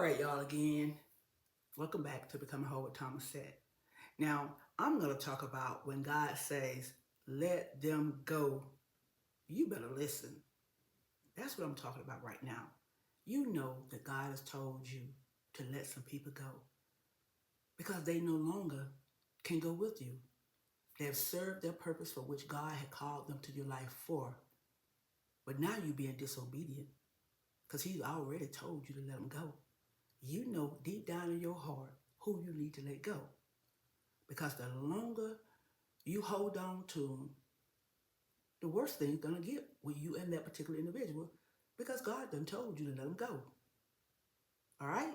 right, y'all, again. Welcome back to Becoming Whole with Thomas said. Now, I'm going to talk about when God says, let them go. You better listen. That's what I'm talking about right now. You know that God has told you to let some people go because they no longer can go with you. They have served their purpose for which God had called them to your life for. But now you're being disobedient because He already told you to let them go. You know deep down in your heart who you need to let go. Because the longer you hold on to them, the worse thing's gonna get with you and that particular individual because God done told you to let them go. All right?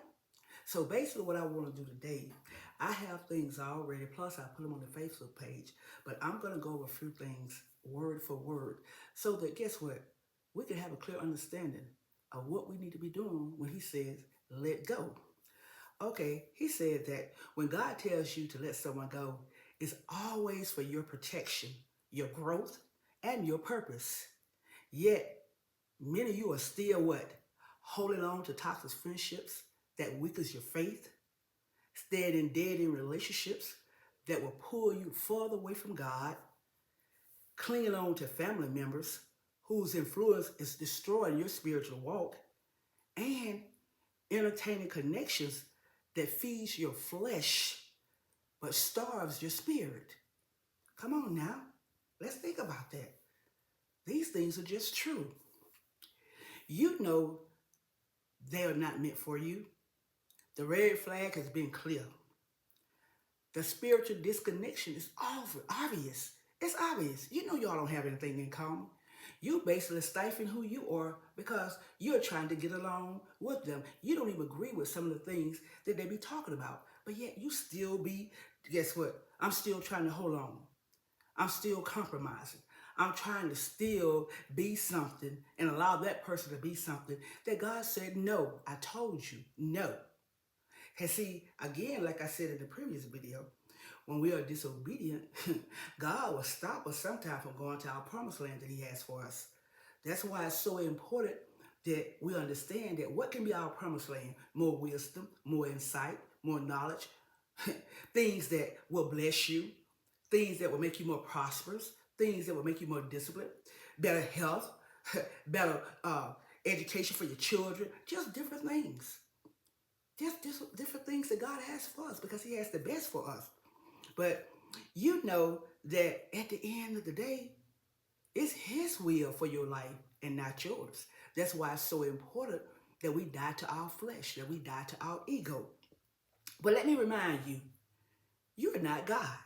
So basically what I want to do today, I have things already, plus I put them on the Facebook page, but I'm gonna go over a few things word for word so that guess what? We can have a clear understanding of what we need to be doing when He says, let go. Okay, He said that when God tells you to let someone go, it's always for your protection, your growth, and your purpose. Yet, many of you are still what? Holding on to toxic friendships that weakens your faith, staying in dead end relationships that will pull you further away from God, clinging on to family members whose influence is destroying your spiritual walk, and entertaining connections that feeds your flesh but starves your spirit. Come on now. Let's think about that. These things are just true. You know they are not meant for you. The red flag has been clear. The spiritual disconnection is obvious. It's obvious. You know y'all don't have anything in common. You basically stifling who you are because you're trying to get along with them. You don't even agree with some of the things that they be talking about. But yet you still be, guess what? I'm still trying to hold on. I'm still compromising. I'm trying to still be something and allow that person to be something that God said, no, I told you, no. And see, again, like I said in the previous video, when we are disobedient, God will stop us sometime from going to our promised land that He has for us. That's why it's so important that we understand that what can be our promised land? More wisdom, more insight, more knowledge, things that will bless you, things that will make you more prosperous, things that will make you more disciplined, better health, better education for your children, just different things. Just different things that God has for us because He has the best for us. But you know that at the end of the day, it's His will for your life and not yours. That's why it's so important that we die to our flesh, that we die to our ego. But let me remind you, you're not God.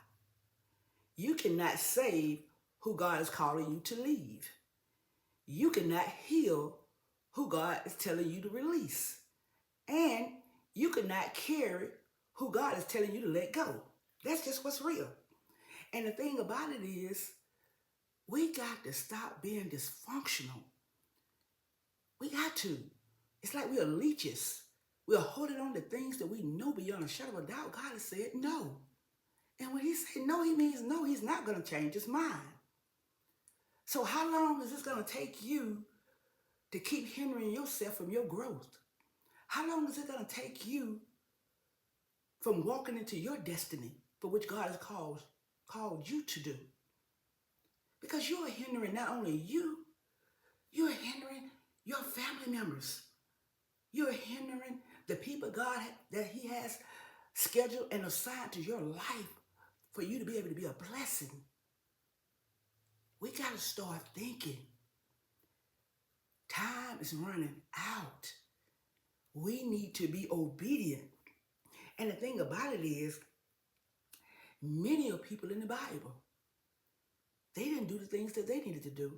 You cannot save who God is calling you to leave. You cannot heal who God is telling you to release. And you cannot carry who God is telling you to let go. That's just what's real. And the thing about it is, we got to stop being dysfunctional. We got to. It's like we are leeches. We are holding on to things that we know beyond a shadow of a doubt. God has said no. And when He said no, He means no. He's not going to change His mind. So how long is this going to take you to keep hindering yourself from your growth? How long is it going to take you from walking into your destiny for which God has called you to do? Because you're hindering not only you, you're hindering your family members. You're hindering the people God that He has scheduled and assigned to your life for you to be able to be a blessing. We got to start thinking. Time is running out. We need to be obedient. And the thing about it is, many of people in the Bible, they didn't do the things that they needed to do.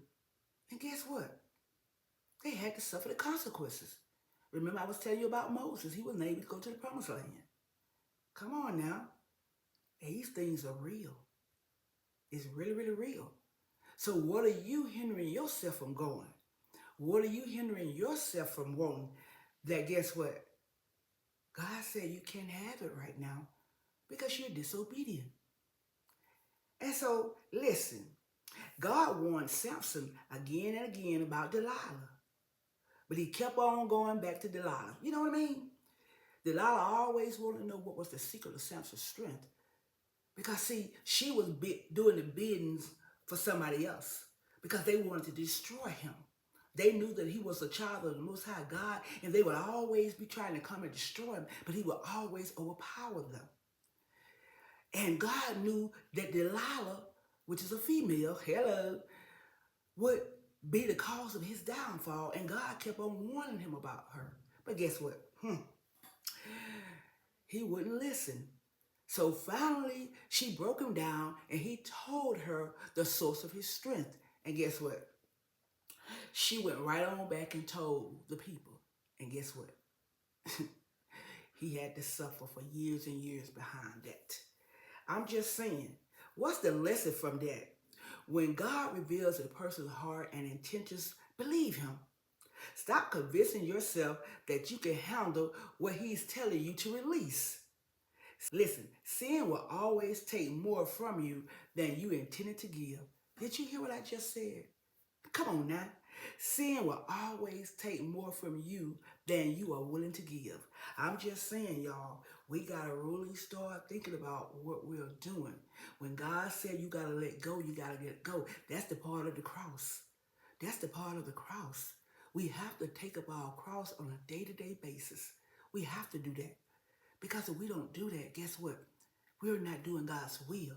And guess what? They had to suffer the consequences. Remember I was telling you about Moses. He wasn't able to go to the promised land. Come on now. These things are real. It's really, really real. So what are you hindering yourself from going? What are you hindering yourself from wanting? That guess what? God said you can't have it right now because you're disobedient. And so, listen, God warned Samson again and again about Delilah. But he kept on going back to Delilah. You know what I mean? Delilah always wanted to know what was the secret of Samson's strength. Because, see, she was doing the biddings for somebody else because they wanted to destroy him. They knew that he was a child of the Most High God, and they would always be trying to come and destroy him, but he would always overpower them. And God knew that Delilah, which is a female, hello, would be the cause of his downfall, and God kept on warning him about her. But guess what? He wouldn't listen. So finally, she broke him down and he told her the source of his strength. And guess what? She went right on back and told the people. And guess what? He had to suffer for years and years behind that. I'm just saying, what's the lesson from that? When God reveals a person's heart and intentions, believe him. Stop convincing yourself that you can handle what he's telling you to release. Listen, sin will always take more from you than you intended to give. Did you hear what I just said? Come on now. Sin will always take more from you than you are willing to give. I'm just saying, y'all, we got to really start thinking about what we're doing. When God said you got to let go, you got to let go. That's the part of the cross. That's the part of the cross. We have to take up our cross on a day-to-day basis. We have to do that. Because if we don't do that, guess what? We're not doing God's will.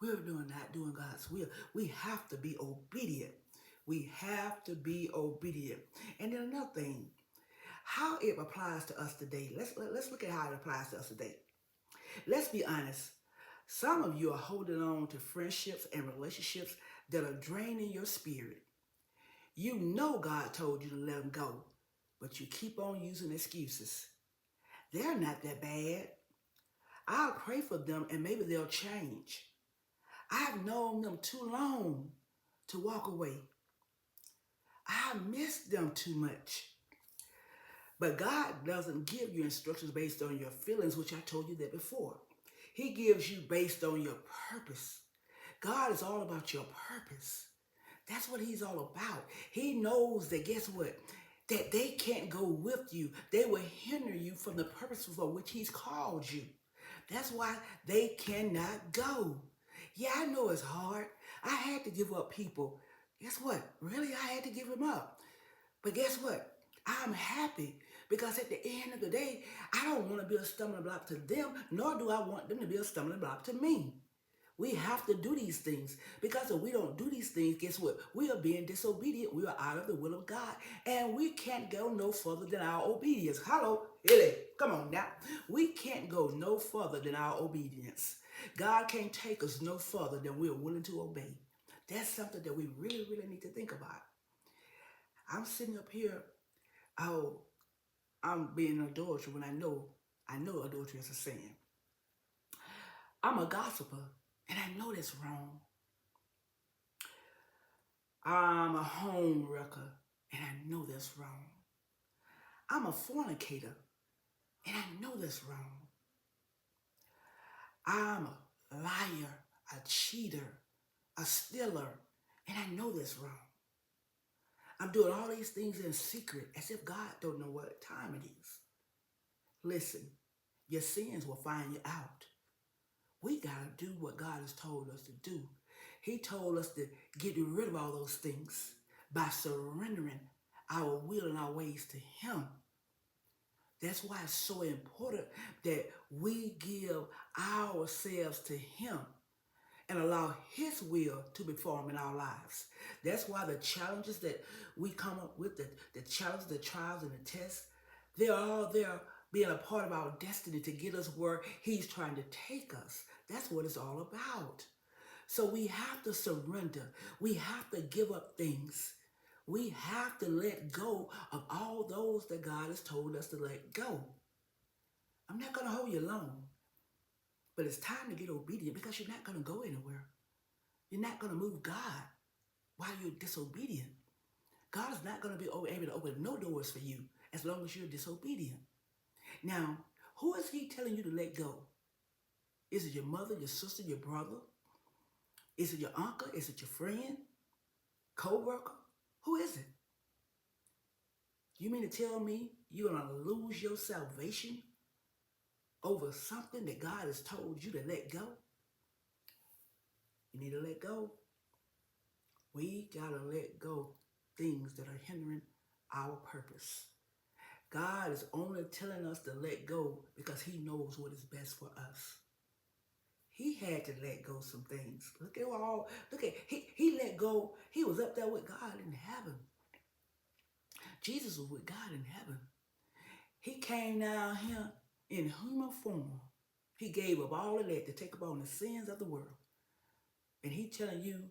Not doing God's will. We have to be obedient. We have to be obedient. And then another thing, how it applies to us today. Let's look at how it applies to us today. Let's be honest. Some of you are holding on to friendships and relationships that are draining your spirit. You know God told you to let them go, but you keep on using excuses. They're not that bad. I'll pray for them and maybe they'll change. I've known them too long to walk away. I miss them too much. But God doesn't give you instructions based on your feelings, which I told you that before. He gives you based on your purpose. God is all about your purpose. That's what he's all about. He knows that, guess what? That they can't go with you. They will hinder you from the purpose for which he's called you. That's why they cannot go. Yeah, I know it's hard. I had to give up people. Guess what? Really, I had to give them up. But guess what? I'm happy because at the end of the day, I don't want to be a stumbling block to them, nor do I want them to be a stumbling block to me. We have to do these things because if we don't do these things, guess what? We are being disobedient. We are out of the will of God. And we can't go no further than our obedience. Hello, Illy, come on now. We can't go no further than our obedience. God can't take us no further than we're willing to obey. That's something that we really, really need to think about. I'm sitting up here, oh, I'm being adultery when I know adultery is a sin. I'm a gossiper, and I know that's wrong. I'm a home wrecker, and I know that's wrong. I'm a fornicator, and I know that's wrong. I'm a liar, a cheater, a stealer, and I know that's wrong. I'm doing all these things in secret as if God don't know what time it is. Listen, your sins will find you out. We got to do what God has told us to do. He told us to get rid of all those things by surrendering our will and our ways to him. That's why it's so important that we give ourselves to him and allow his will to be formed in our lives. That's why the challenges that we come up with, the challenges, the trials, and the tests, they're all there being a part of our destiny to get us where he's trying to take us. That's what it's all about. So we have to surrender. We have to give up things. We have to let go of all those that God has told us to let go. I'm not going to hold you long, but it's time to get obedient because you're not going to go anywhere. You're not going to move God while you're disobedient. God is not going to be able to open no doors for you as long as you're disobedient. Now, who is he telling you to let go? Is it your mother, your sister, your brother? Is it your uncle? Is it your friend? Co-worker? Who is it? You mean to tell me you're going to lose your salvation over something that God has told you to let go? You need to let go. We got to let go things that are hindering our purpose. God is only telling us to let go because he knows what is best for us. He had to let go some things. He let go. He was up there with God in heaven. Jesus was with God in heaven. He came down here in human form. He gave up all of that to take upon the sins of the world. And he telling you,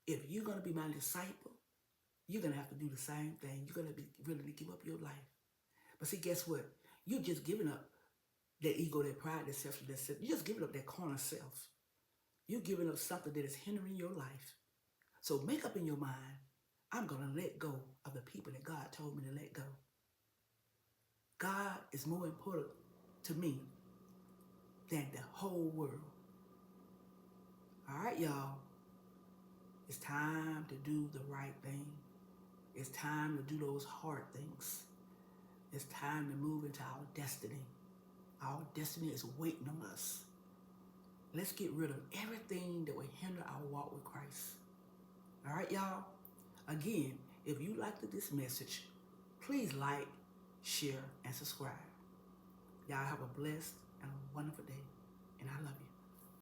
if you're going to be my disciple, you're going to have to do the same thing. You're going to be willing to give up your life. But see, guess what? You're just giving up that ego, that pride, that self, you're just giving up that corner self. You're giving up something that is hindering your life. So make up in your mind, I'm going to let go of the people that God told me to let go. God is more important to me than the whole world. All right, y'all. It's time to do the right thing. It's time to do those hard things. It's time to move into our destiny. Our destiny is waiting on us. Let's get rid of everything that will hinder our walk with Christ. All right, y'all? Again, if you liked this message, please like, share, and subscribe. Y'all have a blessed and a wonderful day, and I love you.